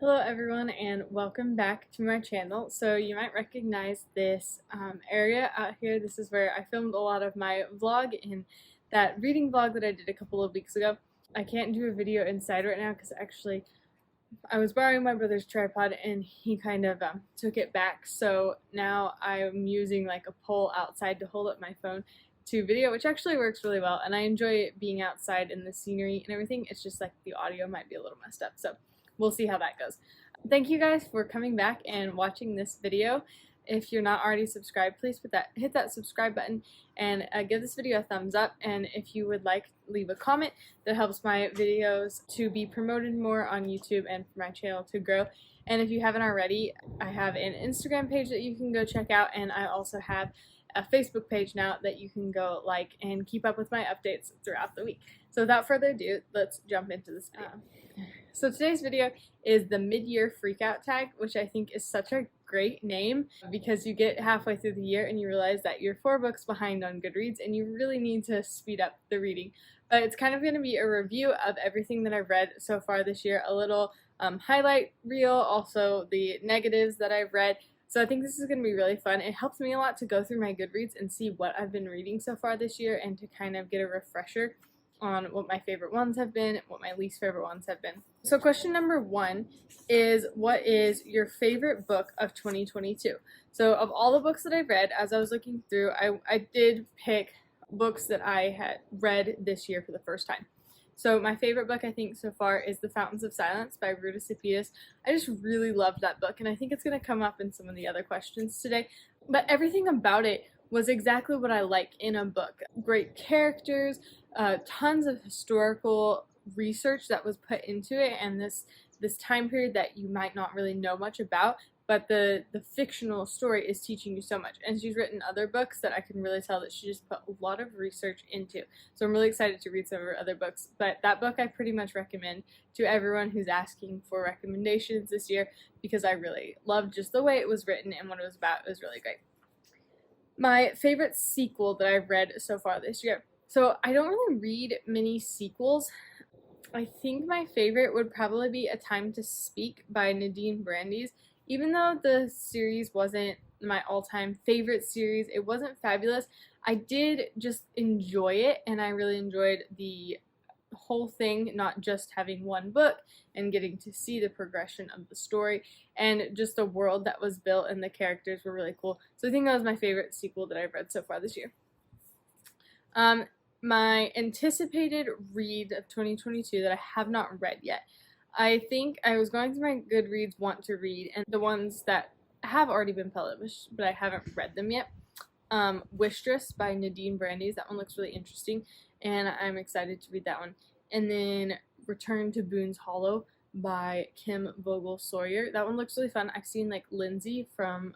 Hello everyone and welcome back to my channel. So you might recognize this area out here. This is where I filmed a lot of my vlog and that reading vlog that I did a couple of weeks ago. I can't do a video inside right now because actually I was borrowing my brother's tripod and he kind of took it back. So now I'm using like a pole outside to hold up my phone to video, which actually works really well, and I enjoy being outside in the scenery and everything. It's just like the audio might be a little messed up, so we'll see how that goes. Thank you guys for coming back and watching this video. If you're not already subscribed, please hit that subscribe button and give this video a thumbs up. And if you would like, leave a comment. That helps my videos to be promoted more on YouTube and for my channel to grow. And if you haven't already, I have an Instagram page that you can go check out, and I also have a Facebook page now that you can go like and keep up with my updates throughout the week. So without further ado, let's jump into this video. So today's video is the mid-year freakout tag, which I think is such a great name because you get halfway through the year and you realize that you're 4 books behind on Goodreads and you really need to speed up the reading. But it's kind of going to be a review of everything that I've read so far this year, a little highlight reel, also the negatives that I've read. So I think this is going to be really fun. It helps me a lot to go through my Goodreads and see what I've been reading so far this year and to kind of get a refresher on what my favorite ones have been, what my least favorite ones have been. So question number 1 is, what is your favorite book of 2022? So of all the books that I've read, as I was looking through, I did pick books that I had read this year for the first time. So my favorite book I think so far is The Fountains of Silence by Ruta Sepetys. I just really loved that book, and I think it's going to come up in some of the other questions today. But everything about it was exactly what I like in a book. Great characters, tons of historical research that was put into it, and this time period that you might not really know much about, but the fictional story is teaching you so much. And she's written other books that I can really tell that she just put a lot of research into. So I'm really excited to read some of her other books. But that book I pretty much recommend to everyone who's asking for recommendations this year because I really loved just the way it was written and what it was about. It was really great. My favorite sequel that I've read so far this year. So I don't really read many sequels. I think my favorite would probably be A Time to Speak by Nadine Brandes. Even though the series wasn't my all-time favorite series, it wasn't fabulous, I did just enjoy it, and I really enjoyed the whole thing, not just having one book and getting to see the progression of the story, and just the world that was built and the characters were really cool. So I think that was my favorite sequel that I've read so far this year. My anticipated read of 2022 that I have not read yet. I think I was going through my Goodreads want to read, and the ones that have already been published, but I haven't read them yet. Wistress by Nadine Brandes. That one looks really interesting, and I'm excited to read that one. And then Return to Boone's Hollow by Kim Vogel Sawyer. That one looks really fun. I've seen like Lindsay from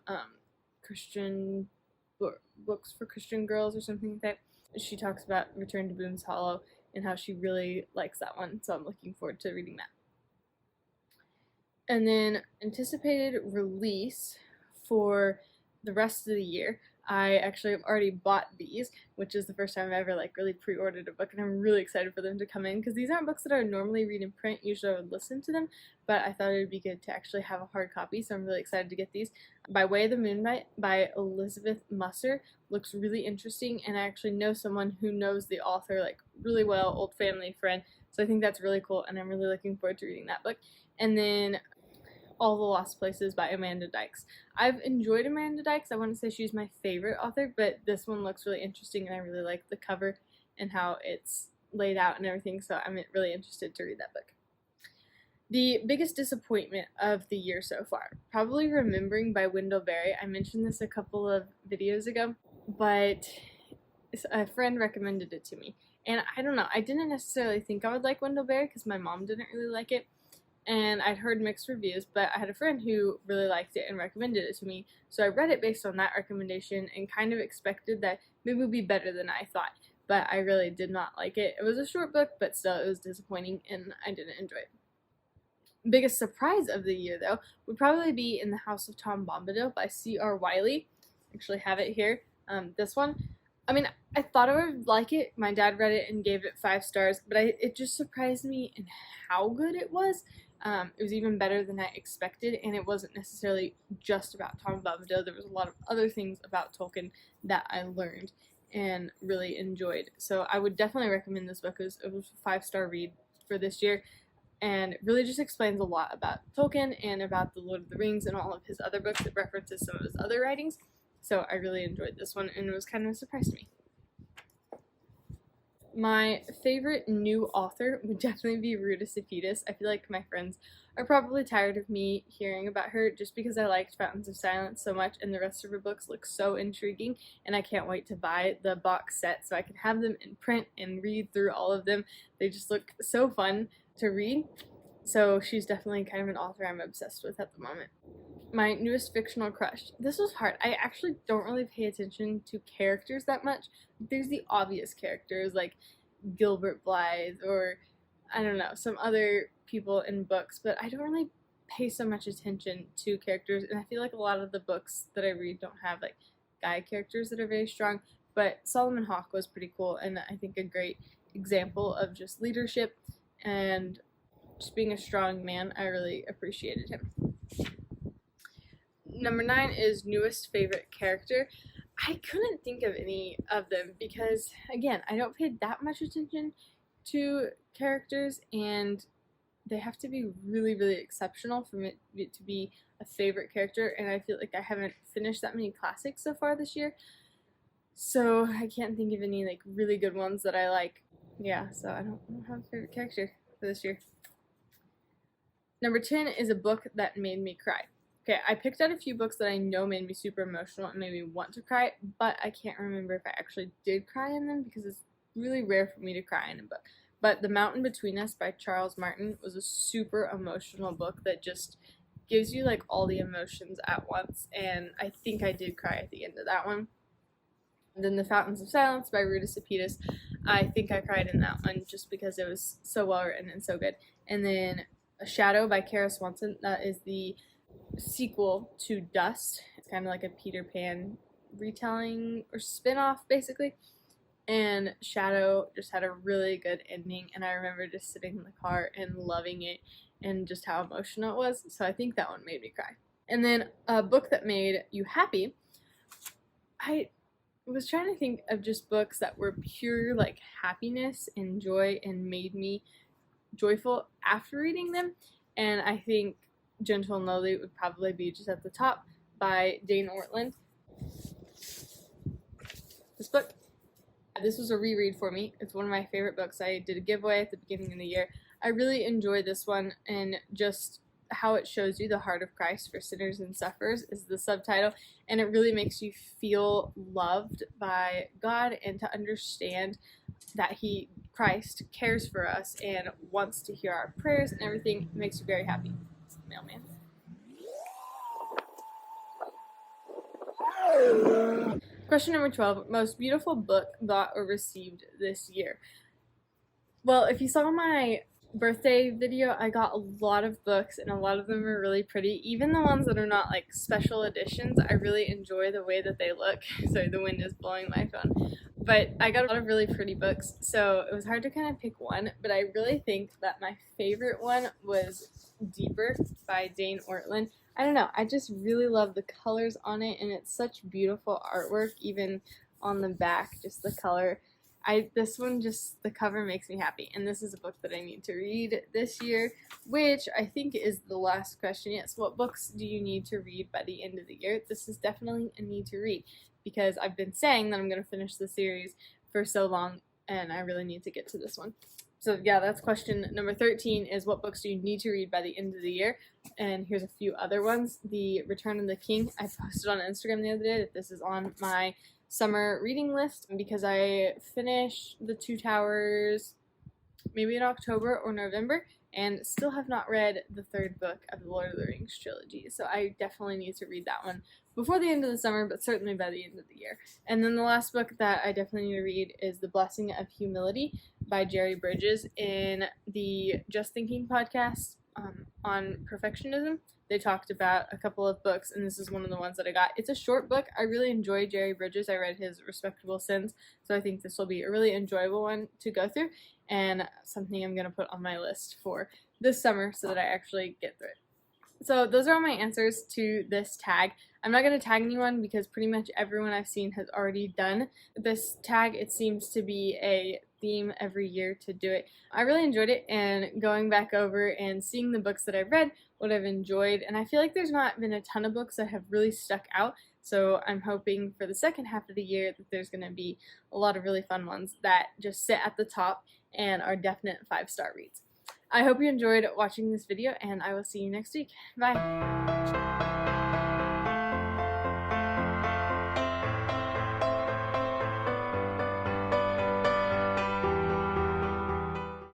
Christian Books for Christian Girls or something like that. She talks about Return to Boone's Hollow and how she really likes that one, so I'm looking forward to reading that. And then anticipated release for the rest of the year. I actually have already bought these, which is the first time I've ever like really pre-ordered a book, and I'm really excited for them to come in because these aren't books that I would normally read in print. Usually I would listen to them, but I thought it would be good to actually have a hard copy, so I'm really excited to get these. By Way of the Moonlight by Elizabeth Musser looks really interesting, and I actually know someone who knows the author like really well, old family friend, so I think that's really cool, and I'm really looking forward to reading that book. And then All the Lost Places by Amanda Dykes. I've enjoyed Amanda Dykes. I wouldn't say she's my favorite author, but this one looks really interesting, and I really like the cover and how it's laid out and everything, so I'm really interested to read that book. The biggest disappointment of the year so far, probably Remembering by Wendell Berry. I mentioned this a couple of videos ago, but a friend recommended it to me, and I don't know, I didn't necessarily think I would like Wendell Berry because my mom didn't really like it, and I'd heard mixed reviews, but I had a friend who really liked it and recommended it to me, so I read it based on that recommendation and kind of expected that maybe it would be better than I thought, but I really did not like it. It was a short book, but still it was disappointing and I didn't enjoy it. Biggest surprise of the year, though, would probably be In the House of Tom Bombadil by C.R. Wiley. I actually have it here. This one. I mean, I thought I would like it. My dad read it and gave it 5 stars, but it just surprised me in how good it was. It was even better than I expected, and it wasn't necessarily just about Tom Bombadil. There was a lot of other things about Tolkien that I learned and really enjoyed. So I would definitely recommend this book. It was a 5-star read for this year, and it really just explains a lot about Tolkien and about the Lord of the Rings and all of his other books. It references some of his other writings. So I really enjoyed this one, and it was kind of a surprise to me. My favorite new author would definitely be Ruta Sepetys. I feel like my friends are probably tired of me hearing about her just because I liked Fountains of Silence so much, and the rest of her books look so intriguing, and I can't wait to buy the box set so I can have them in print and read through all of them. They just look so fun to read. So she's definitely kind of an author I'm obsessed with at the moment. My newest fictional crush. This was hard. I actually don't really pay attention to characters that much. There's the obvious characters like Gilbert Blythe or I don't know, some other people in books, but I don't really pay so much attention to characters, and I feel like a lot of the books that I read don't have like guy characters that are very strong, but Solomon Hawke was pretty cool, and I think a great example of just leadership and just being a strong man. I really appreciated him. Number 9 is newest favorite character. I couldn't think of any of them because, again, I don't pay that much attention to characters, and they have to be really, really exceptional for it to be a favorite character, and I feel like I haven't finished that many classics so far this year, so I can't think of any like really good ones that I like. Yeah, so I don't have a favorite character for this year. Number 10 is a book that made me cry. Okay, I picked out a few books that I know made me super emotional and made me want to cry, but I can't remember if I actually did cry in them because it's really rare for me to cry in a book. But The Mountain Between Us by Charles Martin was a super emotional book that just gives you like all the emotions at once, and I think I did cry at the end of that one. And then The Fountains of Silence by Ruta Sepetys, I think I cried in that one just because it was so well written and so good. And then A Shadow by Kara Swanson, that is the sequel to Dust. It's kind of like a Peter Pan retelling or spin-off basically, and Shadow just had a really good ending, and I remember just sitting in the car and loving it and just how emotional it was, so I think that one made me cry. And then a book that made you happy, I was trying to think of just books that were pure like happiness and joy and made me joyful after reading them, and I think Gentle and Lowly would probably be just at the top by Dane Ortland. This was a reread for me. It's one of my favorite books. I did a giveaway at the beginning of the year. I really enjoyed this one, and just how it shows you the heart of Christ for sinners and sufferers is the subtitle, and it really makes you feel loved by God and to understand that Christ cares for us and wants to hear our prayers and everything. It makes you very happy. Mailman. Question number 12, most beautiful book bought or received this year. Well, if you saw my birthday video, I got a lot of books, and a lot of them are really pretty. Even the ones that are not like special editions, I really enjoy the way that they look. Sorry, the wind is blowing my phone. But I got a lot of really pretty books, so it was hard to kind of pick one, but I really think that my favorite one was Deeper by Dane Ortland. I don't know, I just really love the colors on it, and it's such beautiful artwork, even on the back, just the color. This one, just the cover makes me happy, and this is a book that I need to read this year, which I think is the last question. Yes, what books do you need to read by the end of the year? This is definitely a need to read, because I've been saying that I'm going to finish the series for so long, and I really need to get to this one. So yeah, that's question number 13 is what books do you need to read by the end of the year? And here's a few other ones. The Return of the King, I posted on Instagram the other day that this is on my summer reading list because I finished The Two Towers maybe in October or November and still have not read the third book of the Lord of the Rings trilogy. So I definitely need to read that one before the end of the summer, but certainly by the end of the year. And then the last book that I definitely need to read is The Blessing of Humility by Jerry Bridges. In the Just Thinking podcast, on perfectionism. They talked about a couple of books, and this is one of the ones that I got. It's a short book. I really enjoy Jerry Bridges. I read his Respectable Sins, so I think this will be a really enjoyable one to go through, and something I'm going to put on my list for this summer so that I actually get through it. So those are all my answers to this tag. I'm not going to tag anyone because pretty much everyone I've seen has already done this tag. It seems to be a theme every year to do it. I really enjoyed it, and going back over and seeing the books that I've read, what I've enjoyed, and I feel like there's not been a ton of books that have really stuck out, so I'm hoping for the second half of the year that there's going to be a lot of really fun ones that just sit at the top and are definite 5-star reads. I hope you enjoyed watching this video, and I will see you next week. Bye!